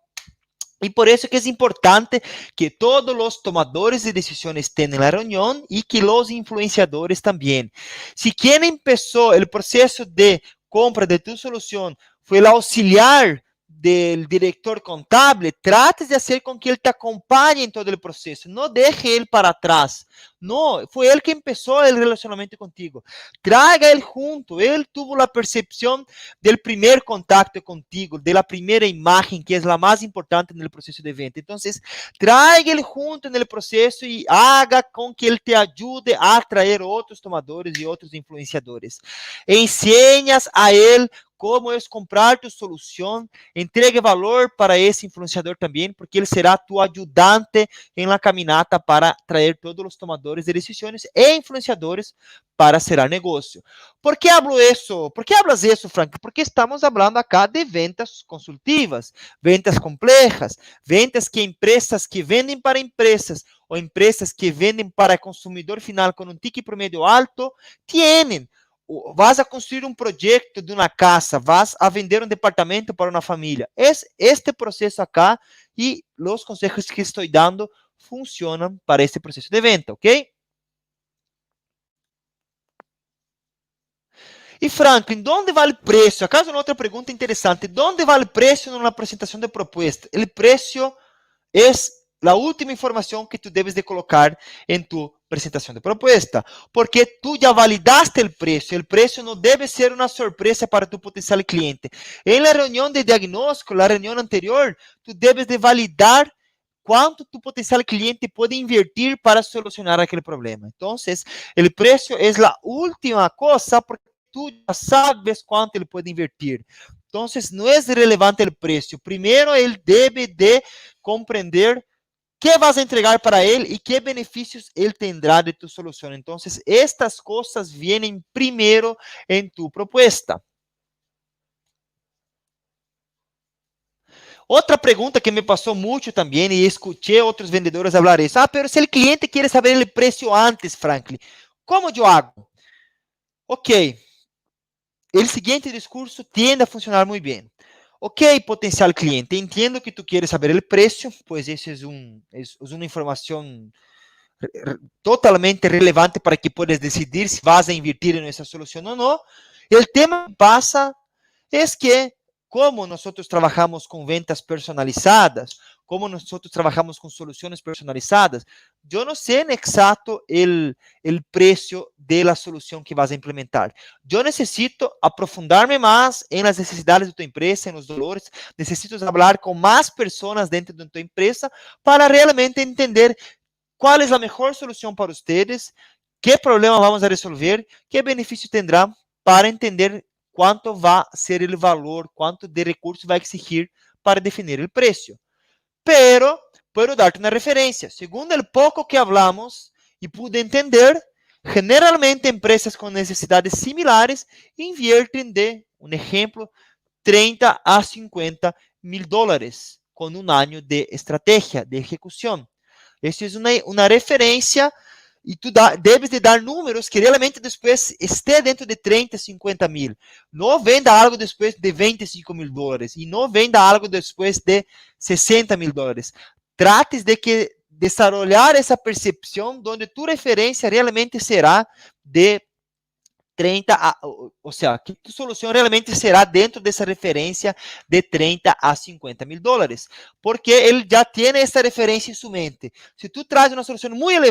y por eso que es importante que todos los tomadores de decisiones estén en la reunión y que los influenciadores también. Si quien empezó el proceso de compra de tu solución fue el auxiliar del director contable, trates de hacer con que él te acompañe en todo el proceso. No deje él para atrás. No, fue él que empezó el relacionamiento contigo. Traiga él junto. Él tuvo la percepción del primer contacto contigo, de la primera imagen, que es la más importante en el proceso de venta. Entonces, traiga él junto en el proceso y haga con que él te ayude a atraer otros tomadores y otros influenciadores. Enseñas a él como es comprar tu solución, entregue valor para ese influenciador también, porque él será tu ayudante en la caminata para traer todos los tomadores de decisiones e influenciadores para cerrar negocio. ¿Por qué hablo eso? ¿Por qué hablas eso, Frank? Porque estamos hablando acá de ventas consultivas, ventas complejas, ventas que empresas que venden para empresas o empresas que venden para consumidor final con un ticket promedio alto tienen. Vas a construir um projeto de uma casa, vas a vender um departamento para uma família. Este processo acá e os conselhos que estou dando funcionam para este processo de venda, ok? E Franklin, onde vale o preço? Acaso uma outra pergunta interessante. Onde vale o preço numa apresentação de proposta? O preço é a última informação que tu debes de colocar em tu apresentação de proposta, porque tu já validaste o preço não deve ser uma surpresa para tu potencial cliente. Em la reunião de diagnóstico, na reunião anterior, tu debes de validar quanto tu potencial cliente pode invertir para solucionar aquele problema. Então, o preço é a última coisa, porque tu já sabes quanto ele pode invertir. Então, não é relevante o preço. Primeiro, ele deve de compreender que vas a entregar para ele e que benefícios ele tendrá de tu solução. Então, estas coisas vêm primeiro em tu proposta. Outra pergunta que me passou muito também, e escutei outros vendedores falar isso. Pero se o cliente quer saber o preço antes, Franklin, como eu hago? Ok, o seguinte discurso tende a funcionar muito bem. Ok, potencial cliente, entendo que tu queres saber o preço, pois isso é uma informação totalmente relevante para que puedas decidir se vas a invertir en esa solución o no. El tema que pasa es que como nosotros trabajamos con ventas personalizadas, como nosotros trabajamos con soluciones personalizadas, yo no sé en exacto el precio de la solución que vas a implementar. Yo necesito aprofundarme más en las necesidades de tu empresa, en los dolores, necesito hablar con más personas dentro de tu empresa para realmente entender qual é a melhor solução para vocês, que problema vamos a resolver, que benefício tendrá para entender quanto vai ser o valor, quanto de recurso vai exigir para definir o preço. Pero, puedo dar-te uma referência. Segundo o pouco que hablamos e pude entender, generalmente empresas com necessidades similares inviertem de, exemplo, 30 a 50 mil dólares com ano de estratégia, de execução. Essa é uma referência e tu debes de dar números que realmente depois esteja dentro de 30, 50 mil. Não venda algo depois de 25 mil dólares e não venda algo depois de 60 mil dólares. Trates de que desarrollar essa percepção onde tu referência realmente será de 30 a, ou seja, que tu solução realmente será dentro dessa referência de 30 a 50 mil dólares, porque ele já tem essa referência em sua mente. Se tu traz uma solução muito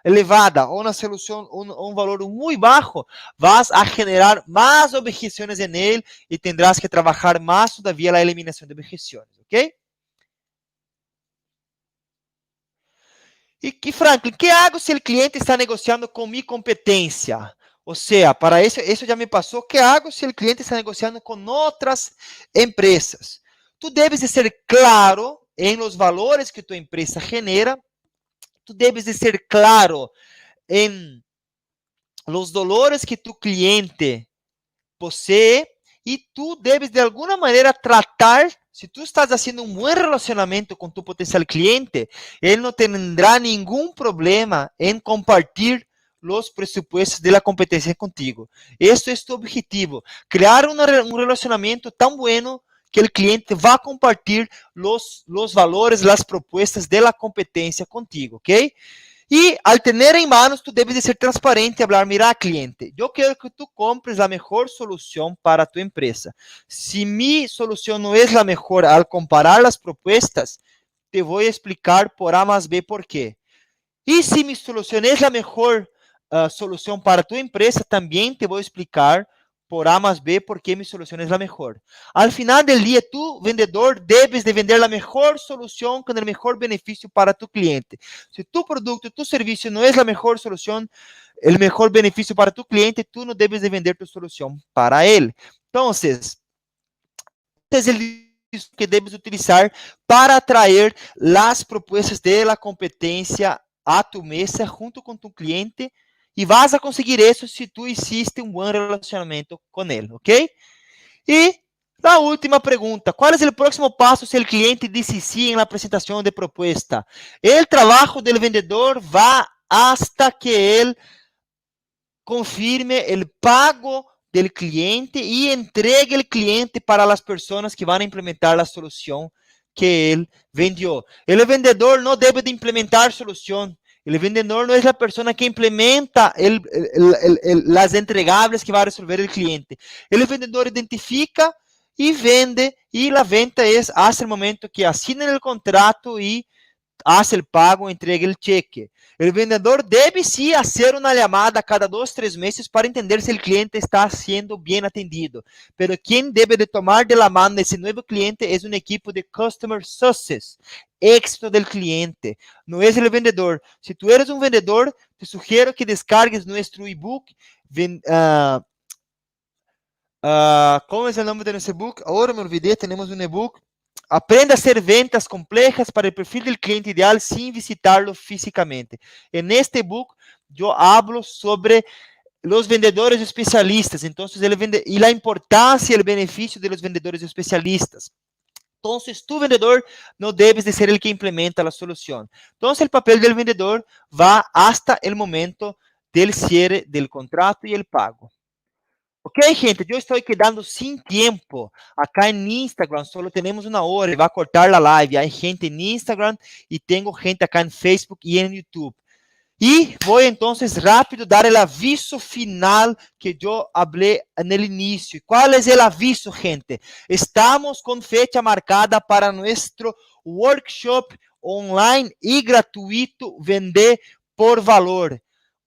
elevada ou uma solução, um valor muito baixo, vas a generar mais objeções em ele e tendrás que trabalhar mais todavia na eliminação de objeções, ok? E Franklin, que hago se o cliente está negociando com minha competência? Ou seja, para isso já me passou. Que hago se o cliente está negociando com outras empresas? Tu debes de ser claro em los valores que tu empresa genera. Tu debes de ser claro em los dolores que tu cliente posee. E tu debes de alguma maneira tratar, se tu estás fazendo um bom relacionamento com tu potencial cliente, ele não terá nenhum problema em compartilhar os pressupostos da competência contigo. Este é tu objetivo, criar um relacionamento tão bueno que o cliente vá compartilhar os valores, as propostas da competência contigo, ok? E al tener em manos, tu debes de ser transparente e falar, mira, cliente, eu quero que tu compres a melhor solução para tu empresa. Se mi solução não é a melhor al comparar as propostas, te vou explicar por A mais B por quê. E se mi solução é a melhor solução para tu empresa, também te vou explicar por A mais B porque mi solução é a melhor. Al final del dia, tu, vendedor, debes de vender a melhor solução com o melhor benefício para tu cliente. Se tu produto, tu serviço não é a melhor solução, o melhor benefício para tu cliente, tu não debes de vender tu solução para ele. Então, esse é o que debes utilizar para atrair as propostas de la competência a tu mesa junto com tu cliente. E vas a conseguir isso se tu hiciste um bom relacionamento com ele, ok? E a última pergunta, qual é o próximo passo se o cliente disse sim na apresentação de proposta? O trabalho do vendedor vai hasta que ele confirme o pago do cliente e entregue o cliente para as pessoas que vão implementar a solução que ele vendeu. O vendedor não deve de implementar solução. El vendedor no es la persona que implementa las entregables que va a resolver el cliente. El vendedor identifica y vende, y la venta es hasta el momento que asignan el contrato y hace el pago, entrega el cheque. El vendedor debe sí hacer una llamada cada 2, 3 meses para entender si el cliente está siendo bien atendido. Pero quien debe de tomar de la mano ese nuevo cliente es un equipo de Customer Success, éxito del cliente, no es el vendedor. Si tú eres un vendedor, te sugiero que descargues nuestro ebook. ¿Cómo es el nombre de nuestro ebook? Ahora me olvidé, tenemos un ebook. Aprenda a hacer ventas complejas para el perfil del cliente ideal sin visitarlo físicamente. En este ebook yo hablo sobre los vendedores especialistas, entonces y la importancia y el beneficio de los vendedores especialistas. Entonces, tu vendedor no debes de ser el que implementa la solución. Entonces, el papel del vendedor va hasta el momento del cierre del contrato y el pago. Ok, gente, yo estoy quedando sin tiempo. Acá en Instagram solo tenemos una hora y va a cortar la live. Hay gente en Instagram y tengo gente acá en Facebook y en YouTube. Y voy entonces rápido dar el aviso final que yo hablé en el inicio. ¿Cuál es el aviso, gente? Estamos con fecha marcada para nuestro workshop online y gratuito Vender por Valor.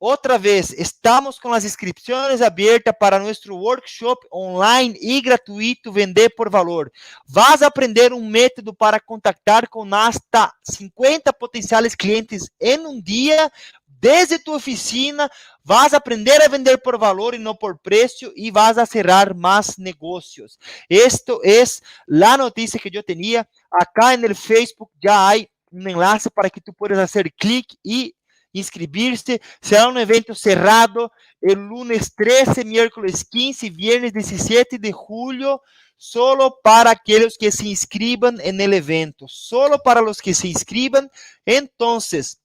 Otra vez, estamos con las inscripciones abiertas para nuestro workshop online y gratuito Vender por Valor. Vas a aprender un método para contactar con hasta 50 potenciales clientes en un día desde tu oficina. Vas a aprender a vender por valor y no por precio y vas a cerrar más negocios. Esto es la noticia que yo tenía. Acá en el Facebook ya hay un enlace para que tú puedas hacer clic y inscribirse. Será un evento cerrado el lunes 13, miércoles 15 y viernes 17 de julio. Solo para aquellos que se inscriban en el evento. Solo para los que se inscriban. Entonces,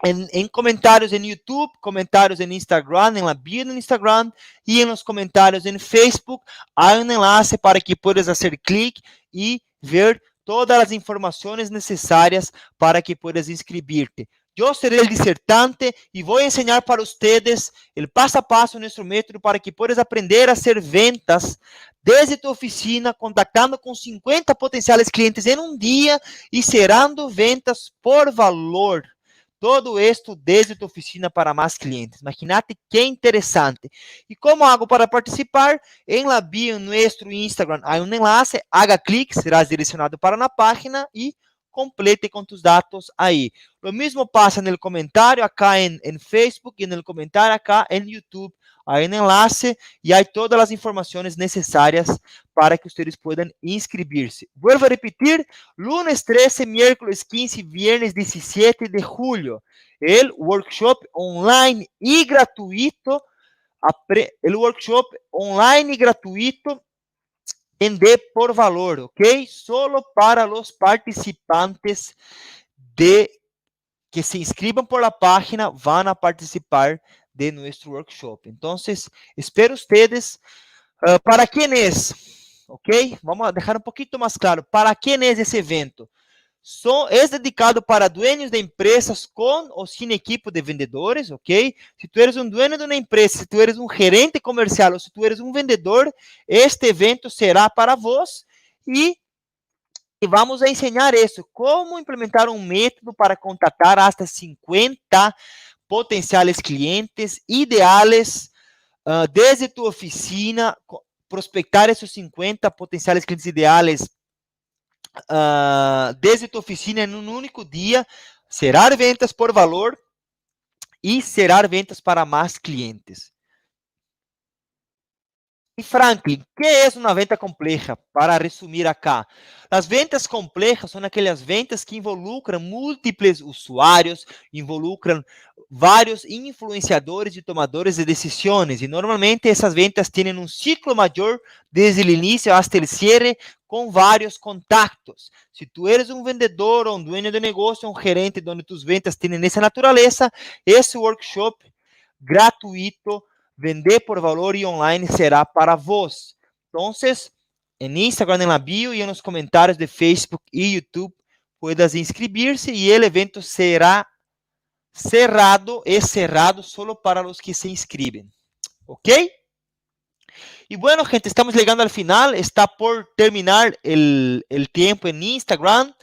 en comentarios en YouTube, comentarios en Instagram, en la bio de Instagram y en los comentarios en Facebook, hay un enlace para que puedas hacer clic y ver todas las informaciones necesarias para que puedas inscribirte. Yo seré el disertante y voy a enseñar para ustedes el paso a paso, nuestro método, para que puedas aprender a hacer ventas desde tu oficina, contactando con 50 potenciales clientes en un día y cerrando ventas por valor. Todo esto desde tu oficina para más clientes. Imagínate qué interesante. ¿Y cómo hago para participar? En la bio en nuestro Instagram hay un enlace, haga clic, serás direccionado para la página y complete con tus datos ahí. Lo mismo pasa en el comentario acá en Facebook y en el comentario acá en YouTube. Hay un enlace y hay todas las informaciones necesarias para que ustedes puedan inscribirse. Vuelvo a repetir, lunes 13, miércoles 15 y viernes 17 de julio. El workshop online y gratuito, Vender por Valor, ¿ok? Solo para los participantes que se inscriban por la página van a participar de nuestro workshop. Entonces, espero ustedes. ¿Para quién es? ¿Ok? Vamos a dejar un poquito más claro. ¿Para quién es ese evento? Es dedicado para dueños de empresas con o sin equipo de vendedores, ¿ok? Si tú eres un dueño de una empresa, si tú eres un gerente comercial o si tú eres un vendedor, este evento será para vos y vamos a enseñar isso, como implementar um método para contratar hasta 50 potenciales clientes ideales desde tu oficina, prospectar esses 50 potenciales clientes ideales desde tu oficina em um único dia, cerrar ventas por valor e cerrar ventas para mais clientes. E Franklin, que é uma venda complexa? Para resumir acá, as ventas complejas são aquelas ventas que involucram múltiplos usuários, involucram vários influenciadores e tomadores de decisões, e normalmente essas ventas têm um ciclo maior desde o início até o cierre, com vários contactos. Se tu eres um vendedor, ou um dueño de negócio, um gerente, onde tus ventas têm essa natureza, esse workshop gratuito Vender por Valor y online será para vos. Entonces, en Instagram, en la bio y en los comentarios de Facebook y YouTube, puedas inscribirse y el evento será cerrado, es cerrado solo para los que se inscriben. ¿Ok? Y bueno, gente, estamos llegando al final. Está por terminar el tiempo en Instagram.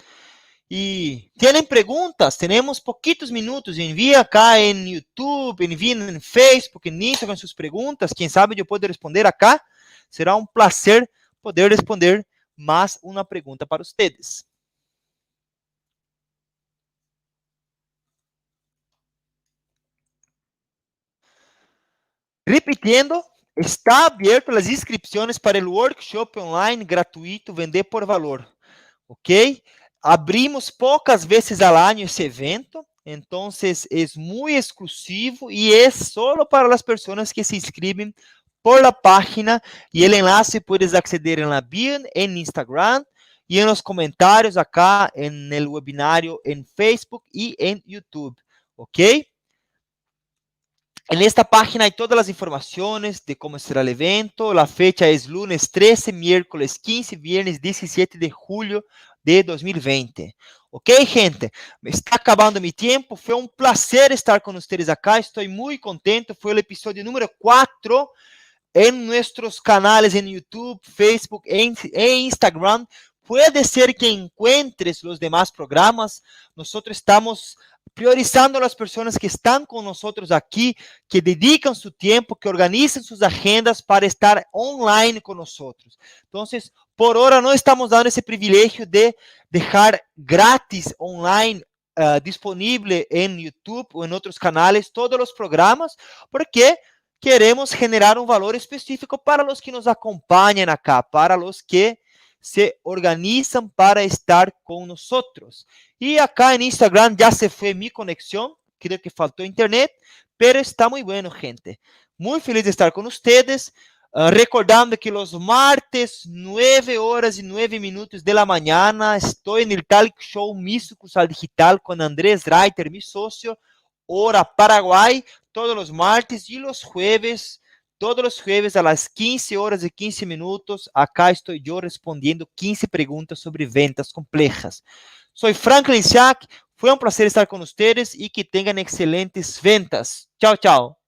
Y tienen preguntas, tenemos poquitos minutos. Envía acá en YouTube, envíen en Facebook, en Instagram sus preguntas. Quien sabe yo puedo responder acá. Será un placer poder responder más una pregunta para ustedes. Repitiendo, está abierto las inscripciones para el workshop online gratuito Vender por Valor. ¿Ok? Abrimos pocas veces al año ese evento, entonces es muy exclusivo y es solo para las personas que se inscriben por la página y el enlace puedes acceder en la bio en Instagram y en los comentarios acá en el webinario en Facebook y en YouTube. ¿Ok? En esta página hay todas las informaciones de cómo será el evento. La fecha es lunes 13, miércoles 15, viernes 17 de julio de 2020. Ok, gente, me está acabando mi tiempo. Fue un placer estar con ustedes acá. Estoy muy contento. Fue el episodio número 4 en nuestros canales en YouTube, Facebook e Instagram. Puede ser que encuentres los demás programas. Nosotros estamos priorizando a las personas que están con nosotros aquí, que dedican su tiempo, que organizan sus agendas para estar online con nosotros. Entonces, por ahora no estamos dando ese privilegio de dejar gratis online disponible en YouTube o en otros canales todos los programas, porque queremos generar um valor específico para os que nos acompanham acá, para os que se organizam para estar com nós. E acá em Instagram já se foi minha conexão, creio que faltou internet, pero está muito bueno, gente. Muito feliz de estar com vocês. Recordando que os martes, 9 horas e 9 minutos de la mañana, estou no Talk Show Místicos Digital com Andrés Reiter, meu sócio, hora Paraguay, todos los martes y los jueves, todos los jueves a las 15 horas y 15 minutos, acá estoy yo respondiendo 15 preguntas sobre ventas complejas. Soy Franklin Schack, fue un placer estar con ustedes y que tengan excelentes ventas. Chao, chao.